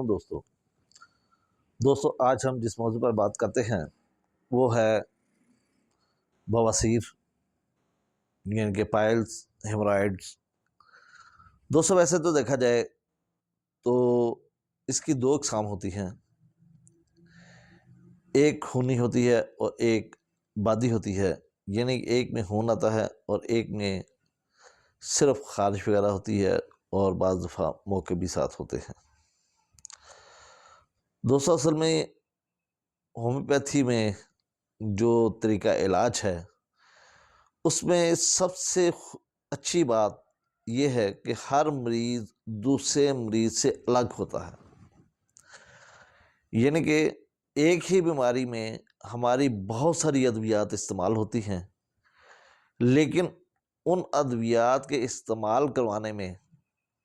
علیکم دوستوں آج ہم جس موضوع پر بات کرتے ہیں وہ ہے بواسیر، یعنی کہ پائلز، ہیمورائڈز۔ دوستوں ویسے تو دیکھا جائے تو اس کی دو اقسام ہوتی ہیں، ایک خونی ہوتی ہے اور ایک بادی ہوتی ہے، یعنی ایک میں خون آتا ہے اور ایک میں صرف خارش وغیرہ ہوتی ہے اور بعض دفعہ موقع بھی ساتھ ہوتے ہیں۔ دوستوں اصل میں ہومیوپیتھی میں جو طریقہ علاج ہے اس میں سب سے اچھی بات یہ ہے کہ ہر مریض دوسرے مریض سے الگ ہوتا ہے، یعنی کہ ایک ہی بیماری میں ہماری بہت ساری ادویات استعمال ہوتی ہیں، لیکن ان ادویات کے استعمال کروانے میں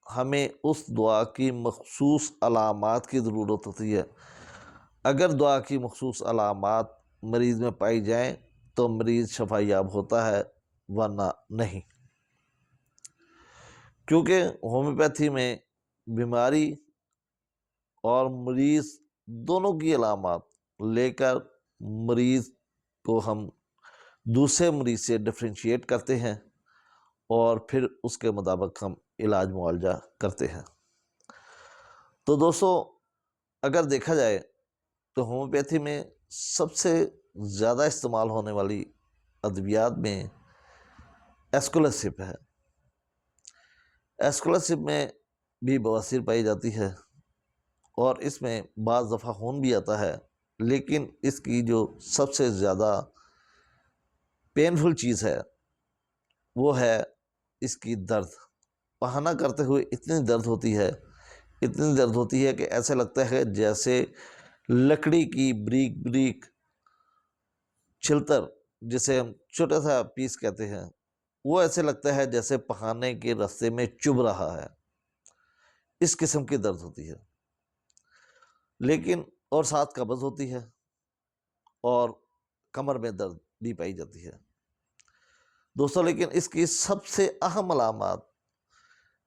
ہمیں اس دوا کی مخصوص علامات کی ضرورت ہوتی ہے۔ اگر دوا کی مخصوص علامات مریض میں پائی جائیں تو مریض شفا یاب ہوتا ہے، ورنہ نہیں، کیونکہ ہومیوپیتھی میں بیماری اور مریض دونوں کی علامات لے کر مریض کو ہم دوسرے مریض سے ڈفرینشیٹ کرتے ہیں اور پھر اس کے مطابق ہم علاج معالجہ کرتے ہیں۔ تو دوستو اگر دیکھا جائے تو ہومیوپیتھی میں سب سے زیادہ استعمال ہونے والی ادویات میں ایسکولاسب ہے۔ ایسکولاسب میں بھی بواسیر پائی جاتی ہے اور اس میں بعض دفعہ خون بھی آتا ہے، لیکن اس کی جو سب سے زیادہ پینفل چیز ہے وہ ہے اس کی درد۔ پہانا کرتے ہوئے اتنی درد ہوتی ہے کہ ایسے لگتا ہے جیسے لکڑی کی بریک بریک چھلتر، جسے ہم چھوٹا سا پیس کہتے ہیں، وہ ایسے لگتا ہے جیسے پہانے کے رستے میں چبھ رہا ہے، اس قسم کی درد ہوتی ہے۔ لیکن اور ساتھ قبض ہوتی ہے اور کمر میں درد بھی پائی جاتی ہے۔ دوستو لیکن اس کی سب سے اہم علامات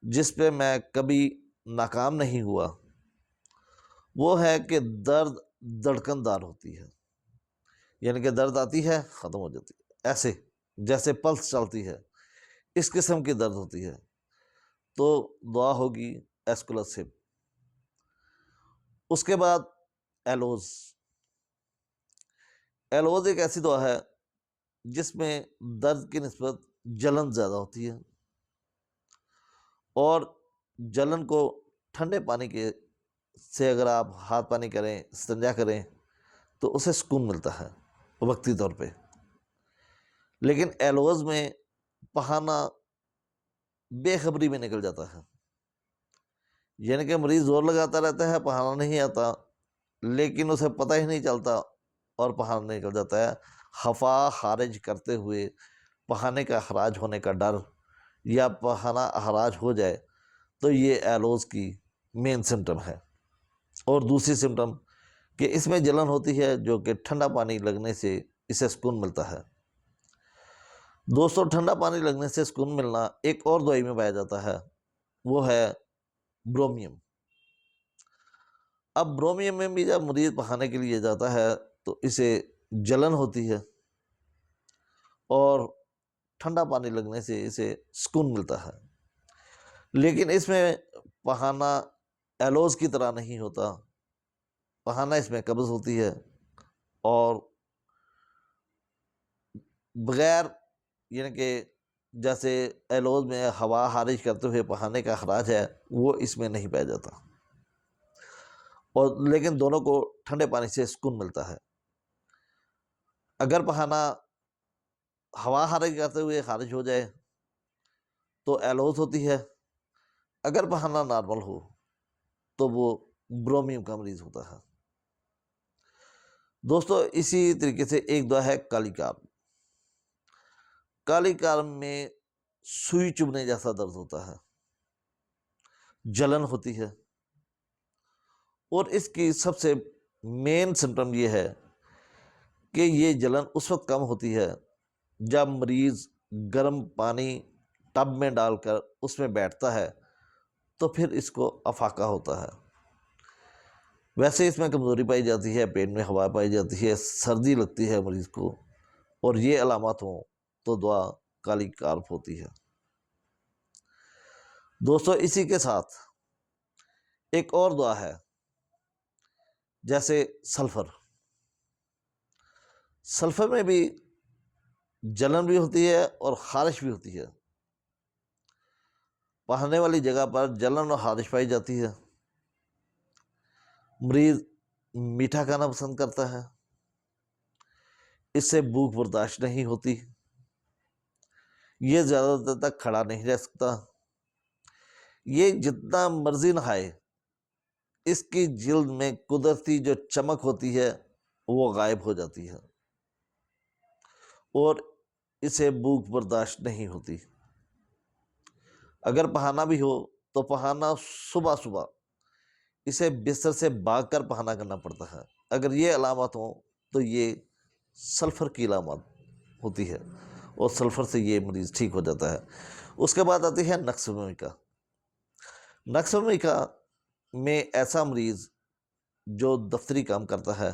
جس پہ میں کبھی ناکام نہیں ہوا وہ ہے کہ درد دھڑکن دار ہوتی ہے، یعنی کہ درد آتی ہے ختم ہو جاتی ہے، ایسے جیسے پلس چلتی ہے، اس قسم کی درد ہوتی ہے۔ تو دعا ہوگی ایسکولاسب۔ اس کے بعد ایلوز ایک ایسی دوا ہے جس میں درد کی نسبت جلن زیادہ ہوتی ہے، اور جلن کو ٹھنڈے پانی سے اگر آپ ہاتھ پانی کریں، استنجا کریں تو اسے سکون ملتا ہے وقتی طور پہ۔ لیکن ایلوز میں پہانا بے خبری میں نکل جاتا ہے، یعنی کہ مریض زور لگاتا رہتا ہے، پہانا نہیں آتا، لیکن اسے پتہ ہی نہیں چلتا اور پہانا نکل جاتا ہے۔ ہوا خارج کرتے ہوئے پہانے کا اخراج ہونے کا ڈر یا پہانا اخراج ہو جائے تو یہ ایلوز کی مین سمٹم ہے۔ اور دوسری سمٹم کہ اس میں جلن ہوتی ہے، جو کہ ٹھنڈا پانی لگنے سے اسے سکون ملتا ہے۔ دوستو ٹھنڈا پانی لگنے سے سکون ملنا ایک اور دوائی میں پایا جاتا ہے، وہ ہے برومیم۔ اب برومیم میں بھی جب مریض پہانے کے لیے جاتا ہے تو اسے جلن ہوتی ہے اور ٹھنڈا پانی لگنے سے اسے سکون ملتا ہے، لیکن اس میں پہانا ایلوز کی طرح نہیں ہوتا۔ پہانا اس میں قبض ہوتی ہے اور بغیر، یعنی کہ جیسے ایلوز میں ہوا خارج کرتے ہوئے پہانے کا اخراج ہے، وہ اس میں نہیں پایا جاتا، اور لیکن دونوں کو ٹھنڈے پانی سے سکون ملتا ہے۔ اگر پہانا ہوا خارج کرتے ہوئے خارج ہو جائے تو ایلوز ہوتی ہے، اگر پہانا نارمل ہو تو وہ برومیم کا مریض ہوتا ہے۔ دوستو اسی طریقے سے ایک دوا ہے کالی کارم۔ کالی کارم میں سوئی چبھنے جیسا درد ہوتا ہے، جلن ہوتی ہے، اور اس کی سب سے مین سمٹم یہ ہے کہ یہ جلن اس وقت کم ہوتی ہے جب مریض گرم پانی ٹب میں ڈال کر اس میں بیٹھتا ہے تو پھر اس کو افاقہ ہوتا ہے، ویسے اس میں کمزوری پائی جاتی ہے، پیٹ میں ہوا پائی جاتی ہے، سردی لگتی ہے مریض کو، اور یہ علامات ہوں تو دعا کالی کارپ ہوتی ہے۔ دوستو اسی کے ساتھ ایک اور دعا ہے، جیسے سلفر۔ سلفر میں بھی جلن بھی ہوتی ہے اور خارش بھی ہوتی ہے۔ پہننے والی جگہ پر جلن اور خارش پائی جاتی ہے۔ مریض میٹھا کھانا پسند کرتا ہے، اس سے بھوک برداشت نہیں ہوتی، یہ زیادہ دیر تک کھڑا نہیں رہ سکتا، یہ جتنا مرضی نہائے اس کی جلد میں قدرتی جو چمک ہوتی ہے وہ غائب ہو جاتی ہے، اور اسے بھوک برداشت نہیں ہوتی۔ اگر پہانا بھی ہو تو پہانا صبح صبح اسے بستر سے بھاگ کر پہانا کرنا پڑتا ہے۔ اگر یہ علامات ہوں تو یہ سلفر کی علامات ہوتی ہے، اور سلفر سے یہ مریض ٹھیک ہو جاتا ہے۔ اس کے بعد آتی ہے نقص میکا۔ نقص میکا میں ایسا مریض جو دفتری کام کرتا ہے،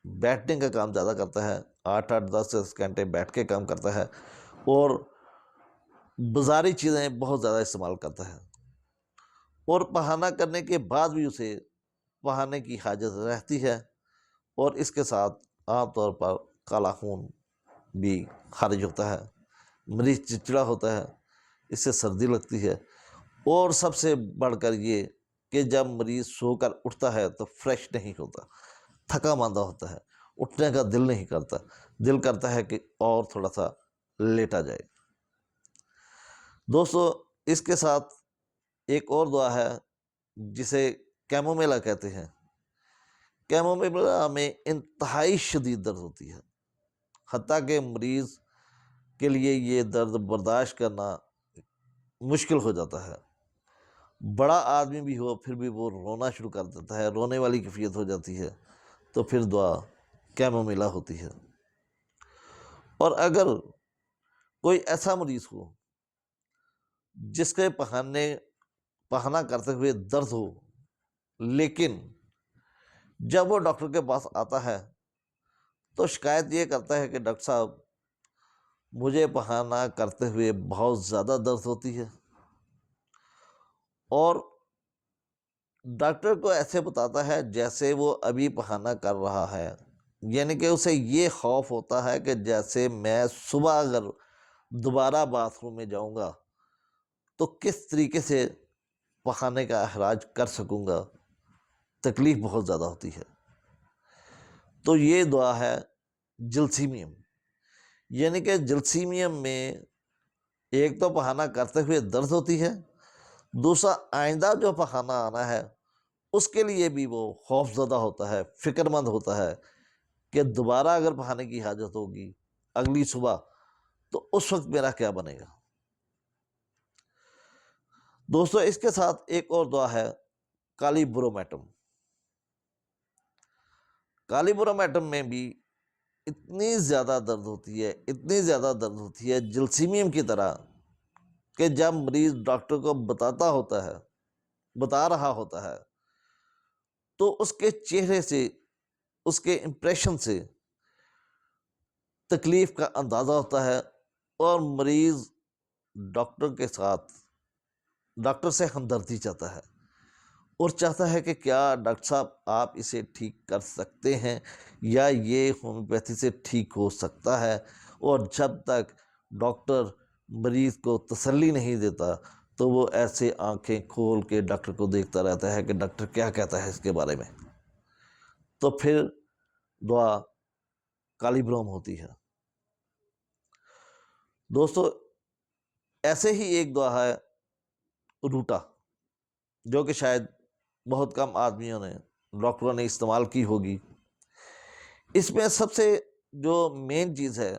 بیٹھنے کا کام زیادہ کرتا ہے، 8-10 گھنٹے بیٹھ کے کام کرتا ہے، اور بازاری چیزیں بہت زیادہ استعمال کرتا ہے، اور پہانا کرنے کے بعد بھی اسے پہانے کی حاجت رہتی ہے، اور اس کے ساتھ عام طور پر کالا خون بھی خارج ہوتا ہے، مریض چڑچڑا ہوتا ہے، اس سے سردی لگتی ہے، اور سب سے بڑھ کر یہ کہ جب مریض سو کر اٹھتا ہے تو فریش نہیں ہوتا، تھکا ماندہ ہوتا ہے، اٹھنے کا دل نہیں کرتا، دل کرتا ہے کہ اور تھوڑا سا لیٹا جائے۔ دوستو اس کے ساتھ ایک اور دعا ہے جسے کیمومیلا کہتے ہیں۔ کیمومیلا میں انتہائی شدید درد ہوتی ہے، حتیٰ کہ مریض کے لیے یہ درد برداشت کرنا مشکل ہو جاتا ہے۔ بڑا آدمی بھی ہو پھر بھی وہ رونا شروع کر دیتا ہے، رونے والی کیفیت ہو جاتی ہے، تو پھر دعا کیمومیلا ہوتی ہے۔ اور اگر کوئی ایسا مریض ہو جس کے پہانا کرتے ہوئے درد ہو، لیکن جب وہ ڈاکٹر کے پاس آتا ہے تو شکایت یہ کرتا ہے کہ ڈاکٹر صاحب مجھے پہانا کرتے ہوئے بہت زیادہ درد ہوتی ہے، اور ڈاکٹر کو ایسے بتاتا ہے جیسے وہ ابھی پہانا کر رہا ہے، یعنی کہ اسے یہ خوف ہوتا ہے کہ جیسے میں صبح اگر دوبارہ باتھ روم میں جاؤں گا تو کس طریقے سے پخانے کا اخراج کر سکوں گا، تکلیف بہت زیادہ ہوتی ہے۔ تو یہ دعا ہے جلسیمیم، یعنی کہ جلسیمیم میں ایک تو پخانا کرتے ہوئے درد ہوتی ہے، دوسرا آئندہ جو پخانا آنا ہے اس کے لیے بھی وہ خوف زدہ ہوتا ہے، فکر مند ہوتا ہے کہ دوبارہ اگر پخانے کی حاجت ہوگی اگلی صبح تو اس وقت میرا کیا بنے گا۔ دوستو اس کے ساتھ ایک اور دعا ہے کالی برومیٹم۔ کالی برومیٹم میں بھی اتنی زیادہ درد ہوتی ہے، اتنی زیادہ درد ہوتی ہے جلسیمیم کی طرح، کہ جب مریض ڈاکٹر کو بتا رہا ہوتا ہے تو اس کے چہرے سے، اس کے امپریشن سے تکلیف کا اندازہ ہوتا ہے، اور مریض ڈاکٹر سے ہمدردی چاہتا ہے، اور چاہتا ہے کہ کیا ڈاکٹر صاحب آپ اسے ٹھیک کر سکتے ہیں، یا یہ ہومیوپیتھی سے ٹھیک ہو سکتا ہے۔ اور جب تک ڈاکٹر مریض کو تسلی نہیں دیتا تو وہ ایسے آنکھیں کھول کے ڈاکٹر کو دیکھتا رہتا ہے کہ ڈاکٹر کیا کہتا ہے اس کے بارے میں۔ تو پھر دعا کالی بروم ہوتی ہے۔ دوستو ایسے ہی ایک دعا ہے روٹا، جو کہ شاید بہت کم آدمیوں نے، ڈاکٹروں نے استعمال کی ہوگی۔ اس میں سب سے جو مین چیز ہے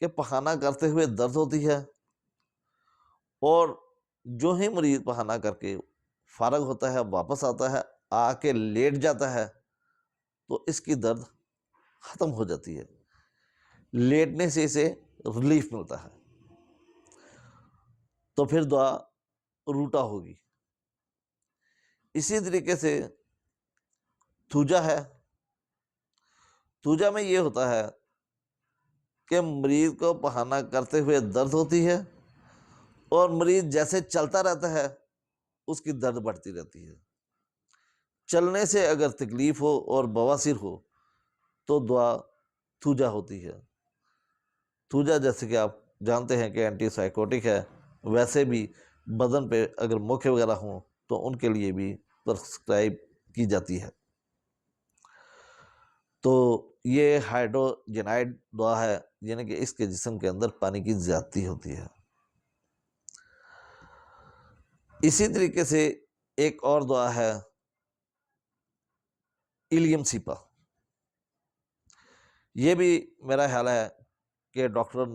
کہ پخانا کرتے ہوئے درد ہوتی ہے، اور جو ہی مریض پخانا کر کے فارغ ہوتا ہے، واپس آتا ہے، آ کے لیٹ جاتا ہے، تو اس کی درد ختم ہو جاتی ہے، لیٹنے سے اسے ریلیف ملتا ہے۔ تو پھر دعا روٹا ہوگی۔ اسی طریقے سے تھوجا ہے۔ تھوجا میں یہ ہوتا ہے کہ مریض کو پخانہ کرتے ہوئے درد ہوتی ہے، اور مریض جیسے چلتا رہتا ہے اس کی درد بڑھتی رہتی ہے۔ چلنے سے اگر تکلیف ہو اور بواسیر ہو تو دعا تھوجا ہوتی ہے۔ تھوجا جیسے کہ آپ جانتے ہیں کہ اینٹی سائیکوٹک ہے، ویسے بھی بدن پہ اگر موقع وغیرہ ہوں تو ان کے لیے بھی پرسکرائب کی جاتی ہے۔ تو یہ ہائیڈروجنائڈ دعا ہے، یعنی کہ اس کے جسم کے اندر پانی کی زیادتی ہوتی ہے۔ اسی طریقے سے ایک اور دعا ہے ایلیم سیپا۔ یہ بھی میرا خیال ہے کہ ڈاکٹر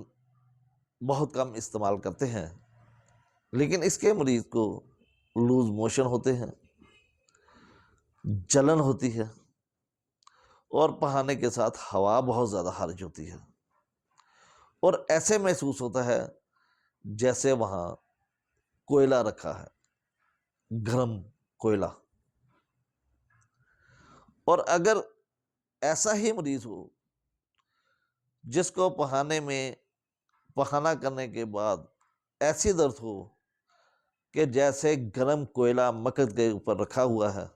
بہت کم استعمال کرتے ہیں، لیکن اس کے مریض کو لوز موشن ہوتے ہیں، جلن ہوتی ہے، اور پخانے کے ساتھ ہوا بہت زیادہ خارج ہوتی ہے، اور ایسے محسوس ہوتا ہے جیسے وہاں کوئلہ رکھا ہے، گرم کوئلہ۔ اور اگر ایسا ہی مریض ہو جس کو پخانہ کرنے کے بعد ایسی درد ہو کہ جیسے گرم کوئلہ مقد کے اوپر رکھا ہوا ہے،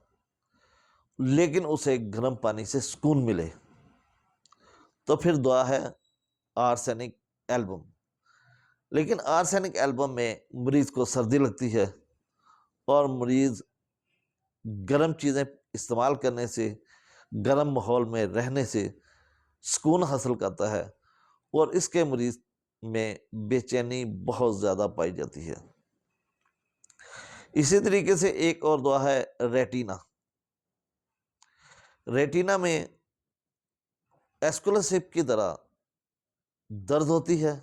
لیکن اسے گرم پانی سے سکون ملے، تو پھر دعا ہے آرسینک ایلبم۔ لیکن آرسینک ایلبم میں مریض کو سردی لگتی ہے، اور مریض گرم چیزیں استعمال کرنے سے، گرم ماحول میں رہنے سے سکون حاصل کرتا ہے، اور اس کے مریض میں بے چینی بہت زیادہ پائی جاتی ہے۔ اسی طریقے سے ایک اور دعا ہے ریٹینا۔ ریٹینا میں ایسکولوسپ کی طرح درد ہوتی ہے،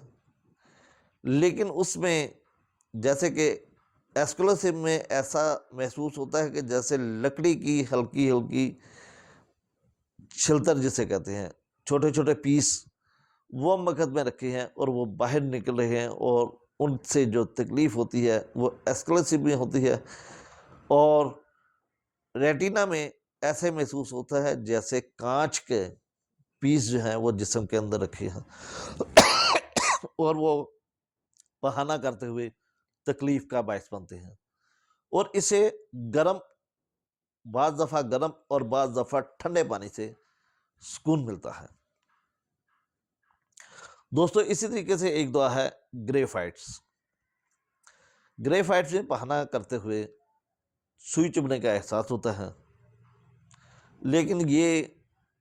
لیکن اس میں جیسے کہ ایسکولوسپ میں ایسا محسوس ہوتا ہے کہ جیسے لکڑی کی ہلکی ہلکی چھلتر جسے کہتے ہیں، چھوٹے چھوٹے پیس وہ مقد میں رکھے ہیں اور وہ باہر نکل رہے ہیں، اور ان سے جو تکلیف ہوتی ہے وہ ایسکولوسپ میں ہوتی ہے، اور ریٹینا میں ایسے محسوس ہوتا ہے جیسے کانچ کے پیس جو ہیں وہ جسم کے اندر رکھے ہیں، اور وہ پخانہ کرتے ہوئے تکلیف کا باعث بنتے ہیں، اور اسے بعض دفعہ گرم اور بعض دفعہ ٹھنڈے پانی سے سکون ملتا ہے۔ دوستو اسی طریقے سے ایک دعا ہے گریفائٹس۔ گریفائٹس میں پخانہ کرتے ہوئے سوئی چبھنے کا احساس ہوتا ہے، لیکن یہ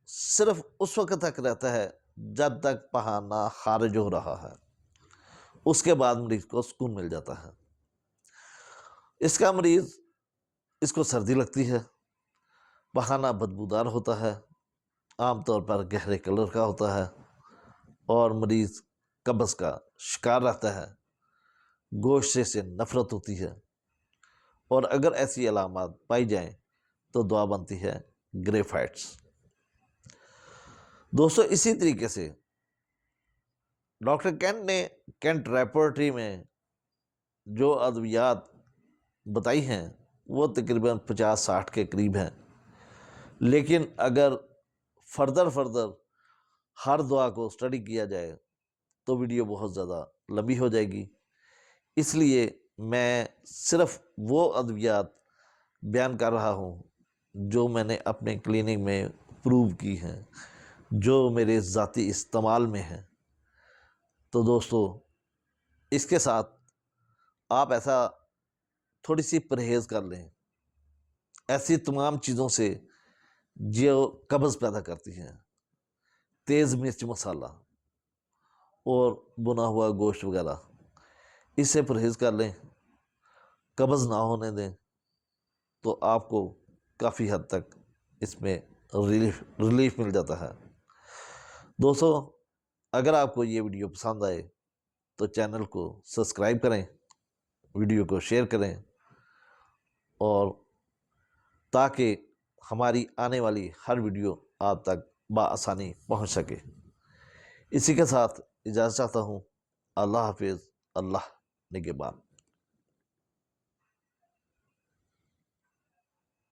صرف اس وقت تک رہتا ہے جب تک پخانہ خارج ہو رہا ہے، اس کے بعد مریض کو سکون مل جاتا ہے۔ اس کو سردی لگتی ہے، پخانہ بدبودار ہوتا ہے، عام طور پر گہرے کلر کا ہوتا ہے، اور مریض قبض کا شکار رہتا ہے، گوشت سے نفرت ہوتی ہے، اور اگر ایسی علامات پائی جائیں تو دعا بنتی ہے گریفائٹس۔ دوستو اسی طریقے سے ڈاکٹر کینٹ نے کینٹ ریپورٹری میں جو ادویات بتائی ہیں وہ تقریباً 50-60 کے قریب ہیں، لیکن اگر فردر ہر دعا کو اسٹڈی کیا جائے تو ویڈیو بہت زیادہ لمبی ہو جائے گی، اس لیے میں صرف وہ ادویات بیان کر رہا ہوں جو میں نے اپنے کلینک میں پروو کی ہیں، جو میرے ذاتی استعمال میں ہیں۔ تو دوستو اس کے ساتھ آپ ایسا تھوڑی سی پرہیز کر لیں ایسی تمام چیزوں سے جو قبض پیدا کرتی ہیں، تیز مرچ مسالہ اور بنا ہوا گوشت وغیرہ، اس سے پرہیز کر لیں، قبض نہ ہونے دیں، تو آپ کو کافی حد تک اس میں ریلیف مل جاتا ہے۔ دوستو اگر آپ کو یہ ویڈیو پسند آئے تو چینل کو سبسکرائب کریں، ویڈیو کو شیئر کریں، اور تاکہ ہماری آنے والی ہر ویڈیو آپ تک بآسانی پہنچ سکے۔ اسی کے ساتھ اجازت چاہتا ہوں۔ اللہ حافظ، اللہ نگہبان۔